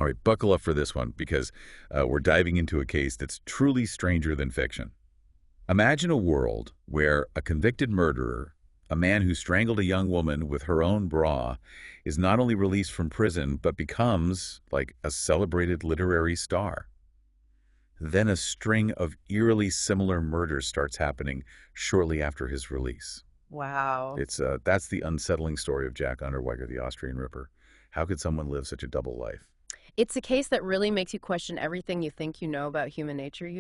All right, buckle up for this one because we're diving into a case that's truly stranger than fiction. Imagine a world where a convicted murderer, a man who strangled a young woman with her own bra, is not only released from prison but becomes like a celebrated literary star. Then a string of eerily similar murders starts happening shortly after his release. Wow. That's the unsettling story of Jack Unterweger, the Austrian Ripper. How could someone live such a double life? It's a case that really makes you question everything you think you know about human nature.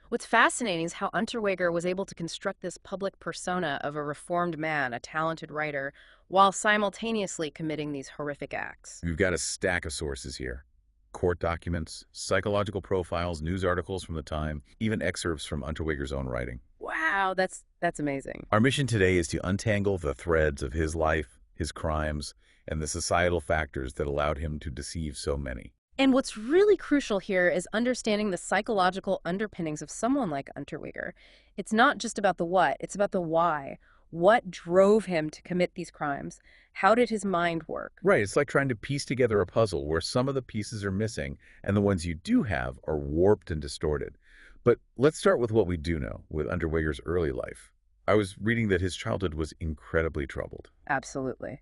What's fascinating is how Unterweger was able to construct this public persona of a reformed man, a talented writer, while simultaneously committing these horrific acts. We've got a stack of sources here. Court documents, psychological profiles, news articles from the time, even excerpts from Unterweger's own writing. Wow, that's amazing. Our mission today is to untangle the threads of his life, his crimes, and the societal factors that allowed him to deceive so many. And what's really crucial here is understanding the psychological underpinnings of someone like Unterweger. It's not just about the what, it's about the why. What drove him to commit these crimes? How did his mind work? Right, it's like trying to piece together a puzzle where some of the pieces are missing and the ones you do have are warped and distorted. But let's start with what we do know with Unterweger's early life. I was reading that his childhood was incredibly troubled. Absolutely.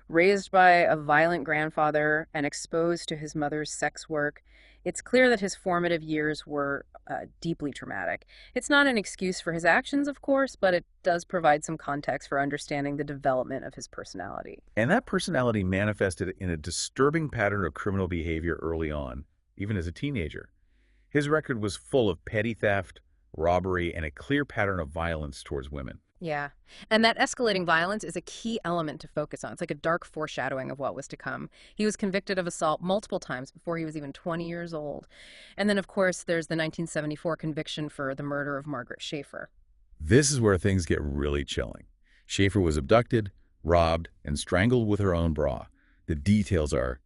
Raised by a violent grandfather and exposed to his mother's sex work, it's clear that his formative years were deeply traumatic. It's not an excuse for his actions, of course, but it does provide some context for understanding the development of his personality. And that personality manifested in a disturbing pattern of criminal behavior early on, even as a teenager. His record was full of petty theft, robbery, and a clear pattern of violence towards women. Yeah. And that escalating violence is a key element to focus on. It's like a dark foreshadowing of what was to come. He was convicted of assault multiple times before he was even 20 years old. And then, of course, there's the 1974 conviction for the murder of Margaret Schaefer. This is where things get really chilling. Schaefer was abducted, robbed, and strangled with her own bra. The details are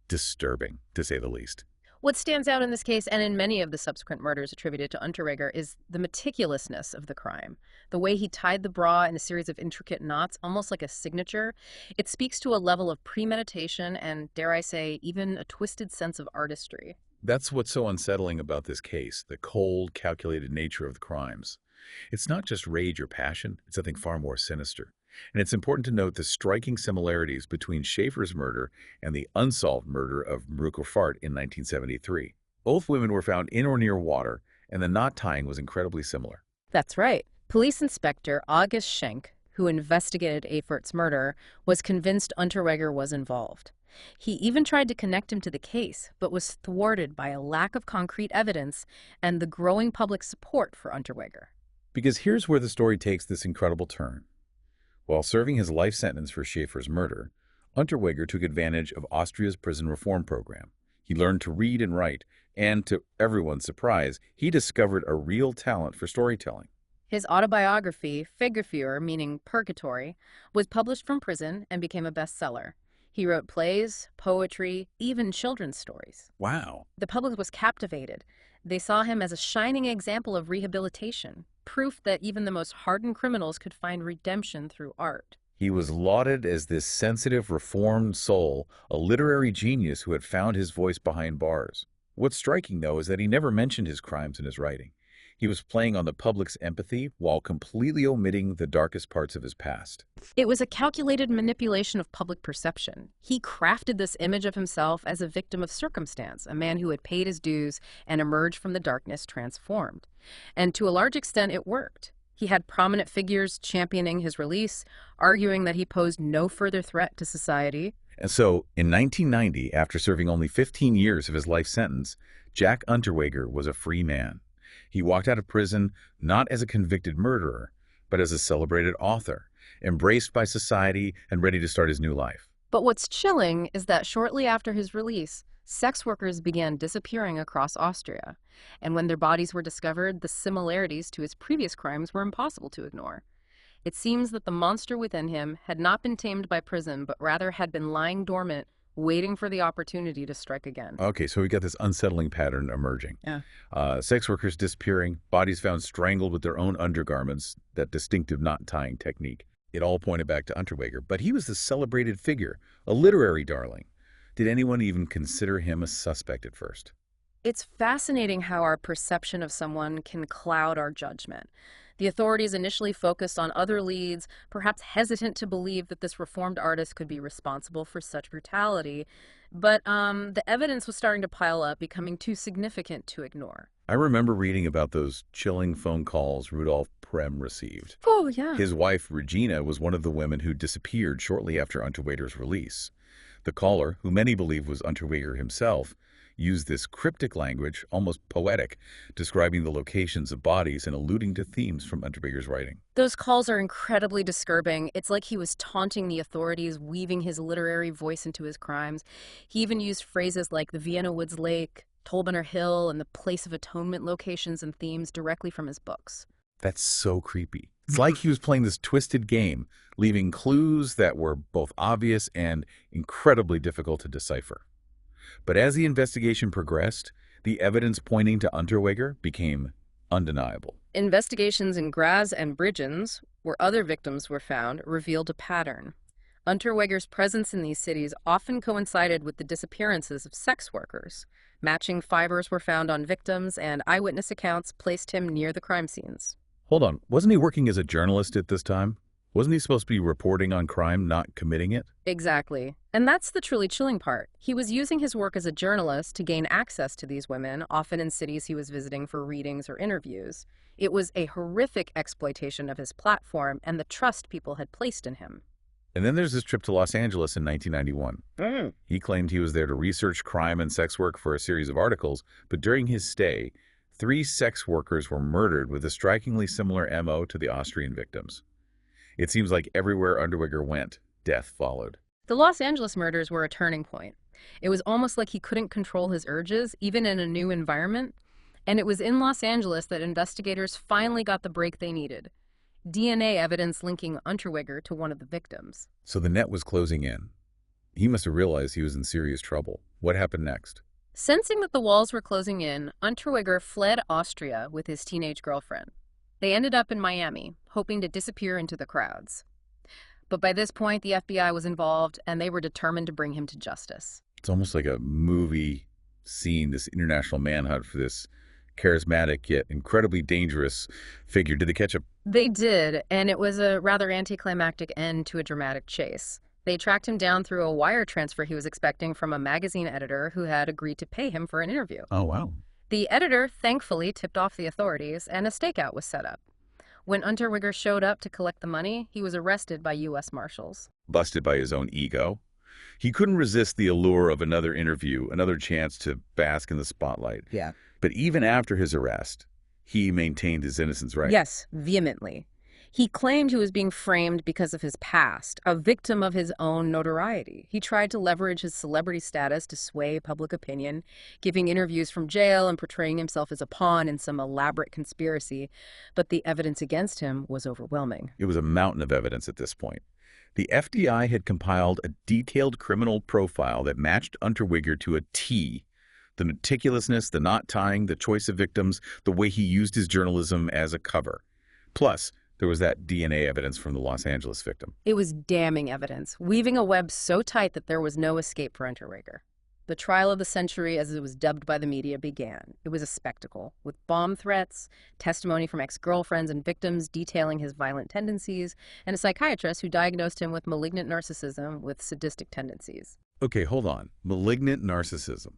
disturbing, to say the least. What stands out in this case and in many of the subsequent murders attributed to Unterweger is the meticulousness of the crime. The way he tied the bra in a series of intricate knots, almost like a signature, it speaks to a level of premeditation and, dare I say, even a twisted sense of artistry. That's what's so unsettling about this case, the cold, calculated nature of the crimes. It's not just rage or passion, it's something far more sinister. And it's important to note the striking similarities between Schaefer's murder and the unsolved murder of Maruko Fart in 1973. Both women were found in or near water, and the knot tying was incredibly similar. That's right. Police Inspector August Schenk, who investigated Afert's murder, was convinced Unterweger was involved. He even tried to connect him to the case, but was thwarted by a lack of concrete evidence and the growing public support for Unterweger. Because here's where the story takes this incredible turn. While serving his life sentence for Schaefer's murder, Unterweger took advantage of Austria's prison reform program. He learned to read and write, and to everyone's surprise, he discovered a real talent for storytelling. His autobiography, Fegefeuer, meaning purgatory, was published from prison and became a bestseller. He wrote plays, poetry, even children's stories. Wow. The public was captivated. They saw him as a shining example of rehabilitation, proof that even the most hardened criminals could find redemption through art. He was lauded as this sensitive, reformed soul, a literary genius who had found his voice behind bars. What's striking, though, is that he never mentioned his crimes in his writing. He was playing on the public's empathy while completely omitting the darkest parts of his past. It was a calculated manipulation of public perception. He crafted this image of himself as a victim of circumstance, a man who had paid his dues and emerged from the darkness transformed. And to a large extent, it worked. He had prominent figures championing his release, arguing that he posed no further threat to society. And so, in 1990, after serving only 15 years of his life sentence, Jack Unterweger was a free man. He walked out of prison not as a convicted murderer, but as a celebrated author, embraced by society and ready to start his new life. But what's chilling is that shortly after his release, sex workers began disappearing across Austria. And when their bodies were discovered, the similarities to his previous crimes were impossible to ignore. It seems that the monster within him had not been tamed by prison, but rather had been lying dormant, waiting for the opportunity to strike again. Okay, so we got this unsettling pattern emerging. Yeah. Sex workers disappearing, bodies found strangled with their own undergarments, that distinctive knot tying technique. It all pointed back to Unterweger, but he was the celebrated figure, a literary darling. Did anyone even consider him a suspect at first? It's fascinating how our perception of someone can cloud our judgment. The authorities initially focused on other leads, perhaps hesitant to believe that this reformed artist could be responsible for such brutality, but the evidence was starting to pile up, becoming too significant to ignore. I remember reading about those chilling phone calls Rudolf Prem received. Oh, yeah. His wife, Regina, was one of the women who disappeared shortly after Unterweger's release. The caller, who many believe was Unterweger himself, used this cryptic language, almost poetic, describing the locations of bodies and alluding to themes from Unterweger's writing. Those calls are incredibly disturbing. It's like he was taunting the authorities, weaving his literary voice into his crimes. He even used phrases like the Vienna Woods Lake, Tolbener Hill, and the Place of Atonement locations and themes directly from his books. That's so creepy. It's like he was playing this twisted game, leaving clues that were both obvious and incredibly difficult to decipher. But as the investigation progressed, the evidence pointing to Unterweger became undeniable. Investigations in Graz and Bridgens, where other victims were found, revealed a pattern. Unterweger's presence in these cities often coincided with the disappearances of sex workers. Matching fibers were found on victims, and eyewitness accounts placed him near the crime scenes. Hold on, wasn't he working as a journalist at this time? Wasn't he supposed to be reporting on crime, not committing it? Exactly. And that's the truly chilling part. He was using his work as a journalist to gain access to these women, often in cities he was visiting for readings or interviews. It was a horrific exploitation of his platform and the trust people had placed in him. And then there's this trip to Los Angeles in 1991. He claimed he was there to research crime and sex work for a series of articles, but during his stay, 3 sex workers were murdered with a strikingly similar MO to the Austrian victims. It seems like everywhere Unterweger went, death followed. The Los Angeles murders were a turning point. It was almost like he couldn't control his urges, even in a new environment. And it was in Los Angeles that investigators finally got the break they needed. DNA evidence linking Unterweger to one of the victims. So the net was closing in. He must have realized he was in serious trouble. What happened next? Sensing that the walls were closing in, Unterweger fled Austria with his teenage girlfriend. They ended up in Miami, hoping to disappear into the crowds. But by this point, the FBI was involved, and they were determined to bring him to justice. It's almost like a movie scene, this international manhunt for this charismatic yet incredibly dangerous figure. Did they catch him? They did, and it was a rather anticlimactic end to a dramatic chase. They tracked him down through a wire transfer he was expecting from a magazine editor who had agreed to pay him for an interview. Oh, wow. The editor thankfully tipped off the authorities, and a stakeout was set up. When Unterweger showed up to collect the money, he was arrested by U.S. Marshals. Busted by his own ego. He couldn't resist the allure of another interview, another chance to bask in the spotlight. Yeah. But even after his arrest, he maintained his innocence, right? Yes, vehemently. He claimed he was being framed because of his past, a victim of his own notoriety. He tried to leverage his celebrity status to sway public opinion, giving interviews from jail and portraying himself as a pawn in some elaborate conspiracy. But the evidence against him was overwhelming. It was a mountain of evidence at this point. The FBI had compiled a detailed criminal profile that matched Unterweger to a T. The meticulousness, the knot tying, the choice of victims, the way he used his journalism as a cover. Plus, there was that DNA evidence from the Los Angeles victim. It was damning evidence, weaving a web so tight that there was no escape for Unterweger. The trial of the century, as it was dubbed by the media, began. It was a spectacle, with bomb threats, testimony from ex-girlfriends and victims detailing his violent tendencies, and a psychiatrist who diagnosed him with malignant narcissism with sadistic tendencies. Okay, hold on. Malignant narcissism.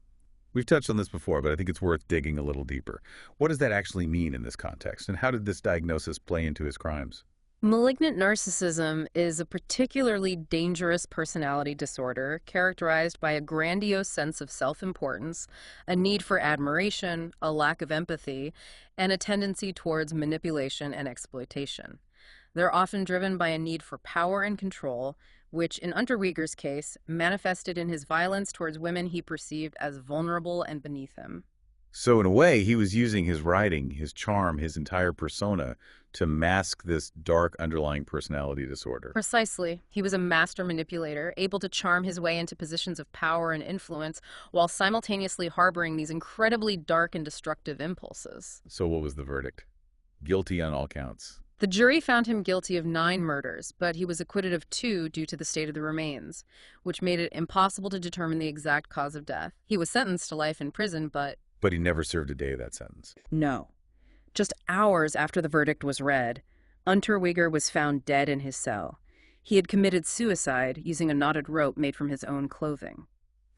We've touched on this before, but I think it's worth digging a little deeper. What does that actually mean in this context, and how did this diagnosis play into his crimes? Malignant narcissism is a particularly dangerous personality disorder characterized by a grandiose sense of self-importance, a need for admiration, a lack of empathy, and a tendency towards manipulation and exploitation. They're often driven by a need for power and control, which in Unterweger's case manifested in his violence towards women he perceived as vulnerable and beneath him. So in a way, he was using his writing, his charm, his entire persona to mask this dark underlying personality disorder. Precisely. He was a master manipulator, able to charm his way into positions of power and influence while simultaneously harboring these incredibly dark and destructive impulses. So what was the verdict? Guilty on all counts. The jury found him guilty of 9 murders, but he was acquitted of 2 due to the state of the remains, which made it impossible to determine the exact cause of death. He was sentenced to life in prison, but But he never served a day of that sentence. no. Just hours after the verdict was read, Unterweger was found dead in his cell. He had committed suicide using a knotted rope made from his own clothing.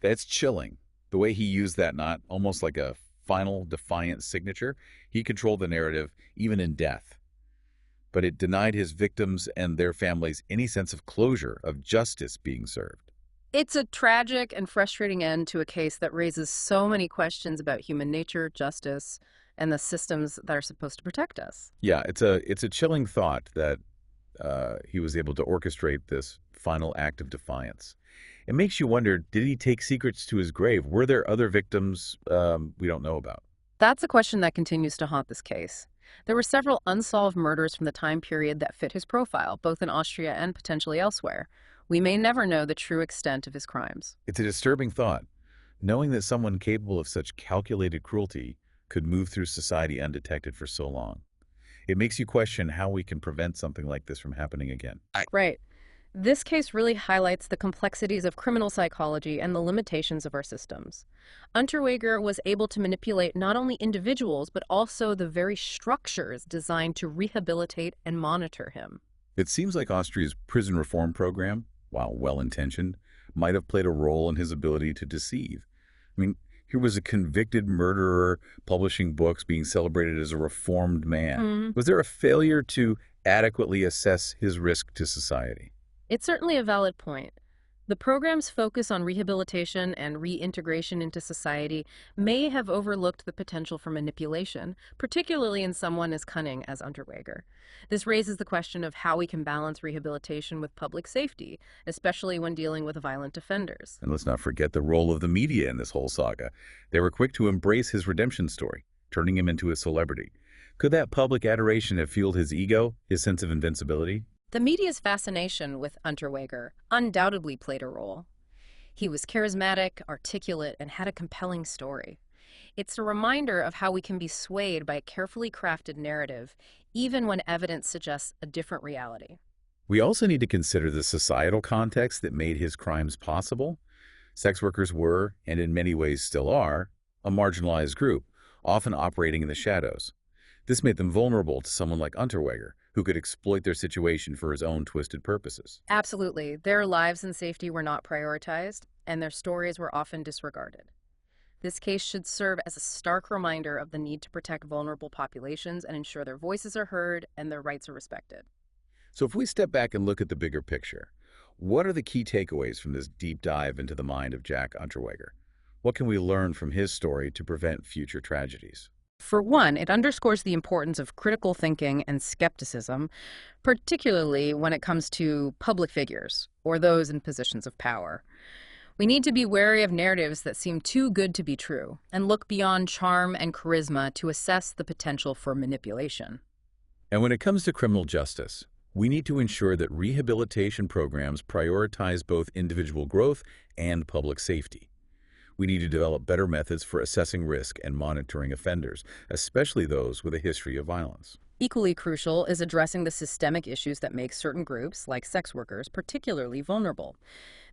That's chilling. The way he used that knot, almost like a final defiant signature, he controlled the narrative, even in death. But it denied his victims and their families any sense of closure, of justice being served. It's a tragic and frustrating end to a case that raises so many questions about human nature, justice, and the systems that are supposed to protect us. Yeah, it's a chilling thought that he was able to orchestrate this final act of defiance. It makes you wonder, did he take secrets to his grave? Were there other victims we don't know about? That's a question that continues to haunt this case. There were several unsolved murders from the time period that fit his profile, both in Austria and potentially elsewhere. We may never know the true extent of his crimes. It's a disturbing thought, knowing that someone capable of such calculated cruelty could move through society undetected for so long. It makes you question how we can prevent something like this from happening again. Right. This case really highlights the complexities of criminal psychology and the limitations of our systems. Unterweger was able to manipulate not only individuals, but also the very structures designed to rehabilitate and monitor him. It seems like Austria's prison reform program, while well-intentioned, might have played a role in his ability to deceive. I mean, here was a convicted murderer publishing books, being celebrated as a reformed man. Was there a failure to adequately assess his risk to society? It's certainly a valid point. The program's focus on rehabilitation and reintegration into society may have overlooked the potential for manipulation, particularly in someone as cunning as Unterweger. This raises the question of how we can balance rehabilitation with public safety, especially when dealing with violent offenders. And let's not forget the role of the media in this whole saga. They were quick to embrace his redemption story, turning him into a celebrity. Could that public adoration have fueled his ego, his sense of invincibility? The media's fascination with Unterweger undoubtedly played a role. He was charismatic, articulate, and had a compelling story. It's a reminder of how we can be swayed by a carefully crafted narrative, even when evidence suggests a different reality. We also need to consider the societal context that made his crimes possible. Sex workers were, and in many ways still are, a marginalized group, often operating in the shadows. This made them vulnerable to someone like Unterweger, who could exploit their situation for his own twisted purposes. Absolutely. Their lives and safety were not prioritized, and their stories were often disregarded. This case should serve as a stark reminder of the need to protect vulnerable populations and ensure their voices are heard and their rights are respected. So if we step back and look at the bigger picture, what are the key takeaways from this deep dive into the mind of Jack Unterweger? What can we learn from his story to prevent future tragedies? For one, it underscores the importance of critical thinking and skepticism, particularly when it comes to public figures or those in positions of power. We need to be wary of narratives that seem too good to be true and look beyond charm and charisma to assess the potential for manipulation. And when it comes to criminal justice, we need to ensure that rehabilitation programs prioritize both individual growth and public safety. We need to develop better methods for assessing risk and monitoring offenders, especially those with a history of violence. Equally crucial is addressing the systemic issues that make certain groups, like sex workers, particularly vulnerable.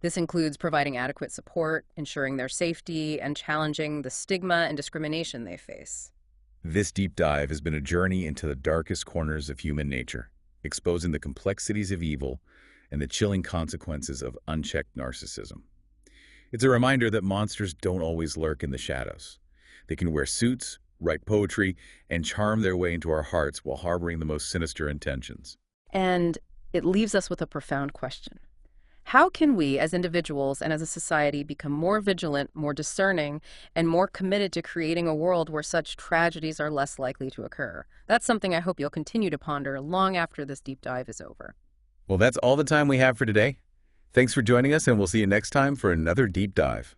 This includes providing adequate support, ensuring their safety, and challenging the stigma and discrimination they face. This deep dive has been a journey into the darkest corners of human nature, exposing the complexities of evil and the chilling consequences of unchecked narcissism. It's a reminder that monsters don't always lurk in the shadows. They can wear suits, write poetry, and charm their way into our hearts while harboring the most sinister intentions. And it leaves us with a profound question. How can we, as individuals and as a society, become more vigilant, more discerning, and more committed to creating a world where such tragedies are less likely to occur? That's something I hope you'll continue to ponder long after this deep dive is over. Well, that's all the time we have for today. Thanks for joining us, and we'll see you next time for another deep dive.